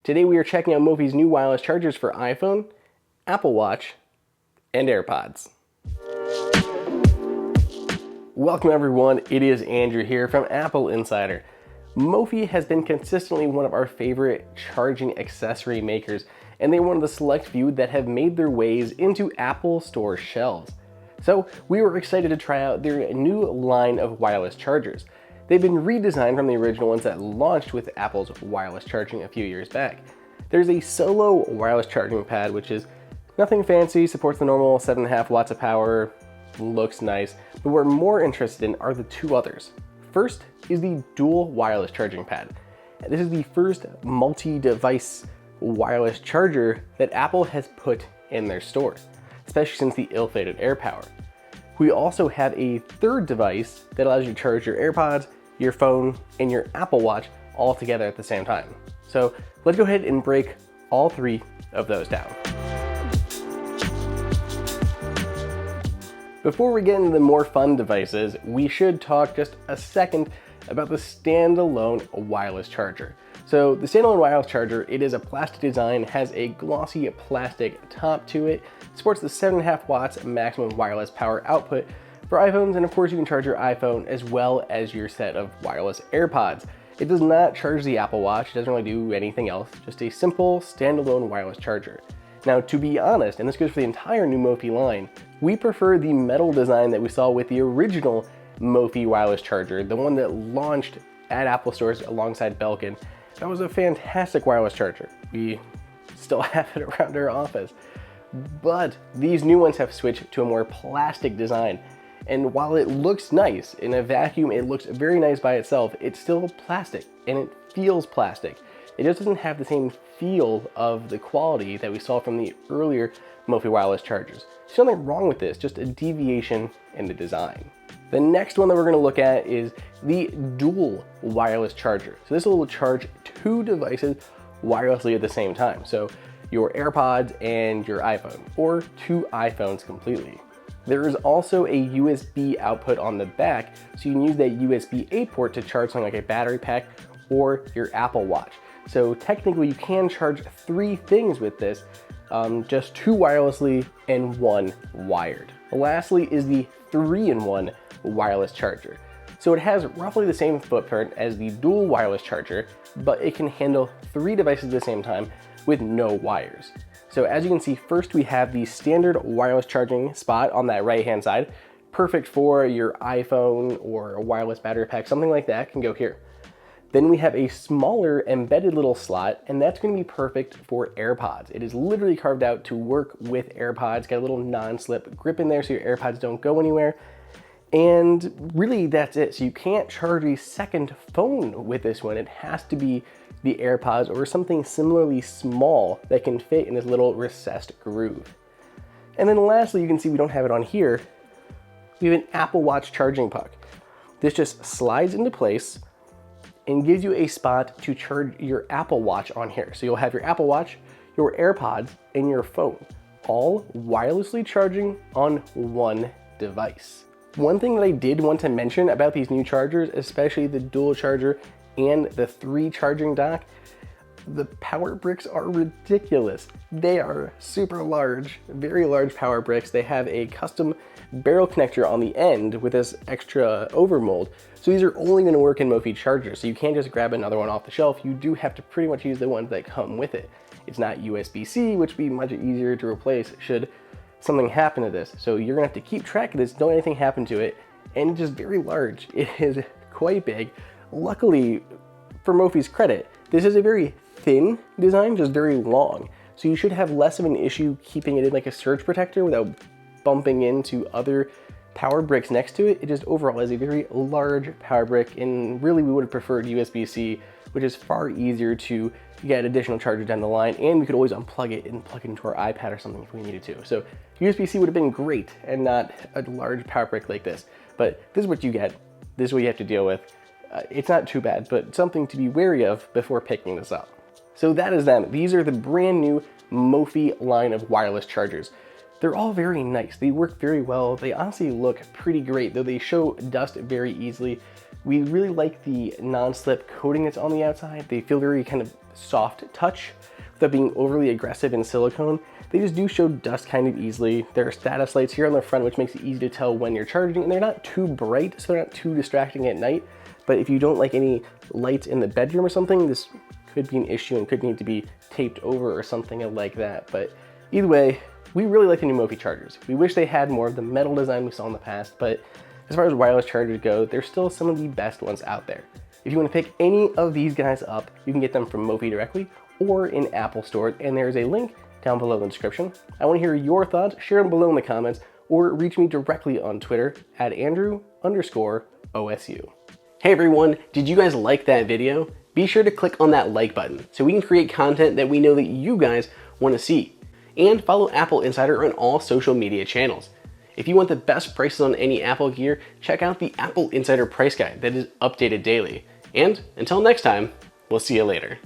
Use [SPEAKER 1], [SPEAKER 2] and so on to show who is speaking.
[SPEAKER 1] Today we are checking out Mophie's new wireless chargers for iPhone, Apple Watch, and AirPods. Welcome everyone, it is Andrew here from AppleInsider. Mophie has been consistently one of our favorite charging accessory makers, and they're one of the select few that have made their ways into Apple Store shelves. So we were excited to try out their new line of wireless chargers. They've been redesigned from the original ones that launched with Apple's wireless charging a few years back. There's a solo wireless charging pad, which is nothing fancy, supports the normal 7.5 watts of power, looks nice, but what we're more interested in are the two others. First is the dual wireless charging pad. This is the first multi-device wireless charger that Apple has put in their stores, especially since the ill-fated AirPower. We also have a third device that allows you to charge your AirPods, your phone, and your Apple Watch all together at the same time. So let's go ahead and break all three of those down. Before we get into the more fun devices, we should talk just a second about the standalone wireless charger. So the standalone wireless charger, it is a plastic design, has a glossy plastic top to it, supports the 7.5 watts maximum wireless power output for iPhones, and of course you can charge your iPhone as well as your set of wireless AirPods. It does not charge the Apple Watch, it doesn't really do anything else, just a simple standalone wireless charger. Now, to be honest, and this goes for the entire new Mophie line, we prefer the metal design that we saw with the original Mophie wireless charger, the one that launched at Apple stores alongside Belkin. That was a fantastic wireless charger. We still have it around our office. But these new ones have switched to a more plastic design. And while it looks nice, in a vacuum it looks very nice by itself, it's still plastic, and it feels plastic. It just doesn't have the same feel of the quality that we saw from the earlier Mophie wireless chargers. There's nothing wrong with this, just a deviation in the design. The next one that we're going to look at is the dual wireless charger. So this will charge two devices wirelessly at the same time. So your AirPods and your iPhone, or two iPhones completely. There is also a USB output on the back, so you can use that USB-A port to charge something like a battery pack or your Apple Watch. So technically you can charge three things with this, just two wirelessly and one wired. Lastly is the 3-in-1 wireless charger. So it has roughly the same footprint as the dual wireless charger, but it can handle three devices at the same time with no wires. So as you can see, first we have the standard wireless charging spot on that right-hand side, perfect for your iPhone or a wireless battery pack, something like that can go here. Then we have a smaller embedded little slot, and that's going to be perfect for AirPods. It is literally carved out to work with AirPods, got a little non-slip grip in there so your AirPods don't go anywhere. And really that's it. So you can't charge a second phone with this one. It has to be the AirPods or something similarly small that can fit in this little recessed groove. And then lastly, you can see we don't have it on here. We have an Apple Watch charging puck. This just slides into place and gives you a spot to charge your Apple Watch on here. So you'll have your Apple Watch, your AirPods, and your phone, all wirelessly charging on one device. One thing that I did want to mention about these new chargers, especially the dual charger and the 3 charging dock, the power bricks are ridiculous. They are super large, very large power bricks. They have a custom barrel connector on the end with this extra overmold. So these are only gonna work in Mophie chargers. So you can't just grab another one off the shelf. You do have to pretty much use the ones that come with it. It's not USB-C, which would be much easier to replace should something happen to this. So you're gonna have to keep track of this, don't let anything happen to it. And it's just very large. It is quite big. Luckily, for Mophie's credit, this is a very thin design, just very long. So you should have less of an issue keeping it in like a surge protector without bumping into other power bricks next to it. It just overall is a very large power brick, and really we would have preferred USB-C, which is far easier to get additional charger down the line, and we could always unplug it and plug it into our iPad or something if we needed to. So USB-C would have been great and not a large power brick like this. But this is what you get. This is what you have to deal with. It's not too bad, but something to be wary of before picking this up. So that is them. These are the brand new Mophie line of wireless chargers. They're all very nice. They work very well. They honestly look pretty great, though they show dust very easily. We really like the non-slip coating that's on the outside. They feel very kind of soft touch without being overly aggressive in silicone. They just do show dust kind of easily. There are status lights here on the front, which makes it easy to tell when you're charging, and they're not too bright, so they're not too distracting at night. But if you don't like any lights in the bedroom or something, this could be an issue and could need to be taped over or something like that. But either way, we really like the new Mophie chargers. We wish they had more of the metal design we saw in the past, but as far as wireless chargers go, they're still some of the best ones out there. If you want to pick any of these guys up, you can get them from Mophie directly or in Apple stores, and there's a link down below in the description. I want to hear your thoughts, share them below in the comments, or reach me directly on Twitter at Andrew_OSU. Hey everyone, did you guys like that video? Be sure to click on that like button so we can create content that we know that you guys want to see. And follow AppleInsider on all social media channels. If you want the best prices on any Apple gear, check out the AppleInsider price guide that is updated daily. And until next time, we'll see you later.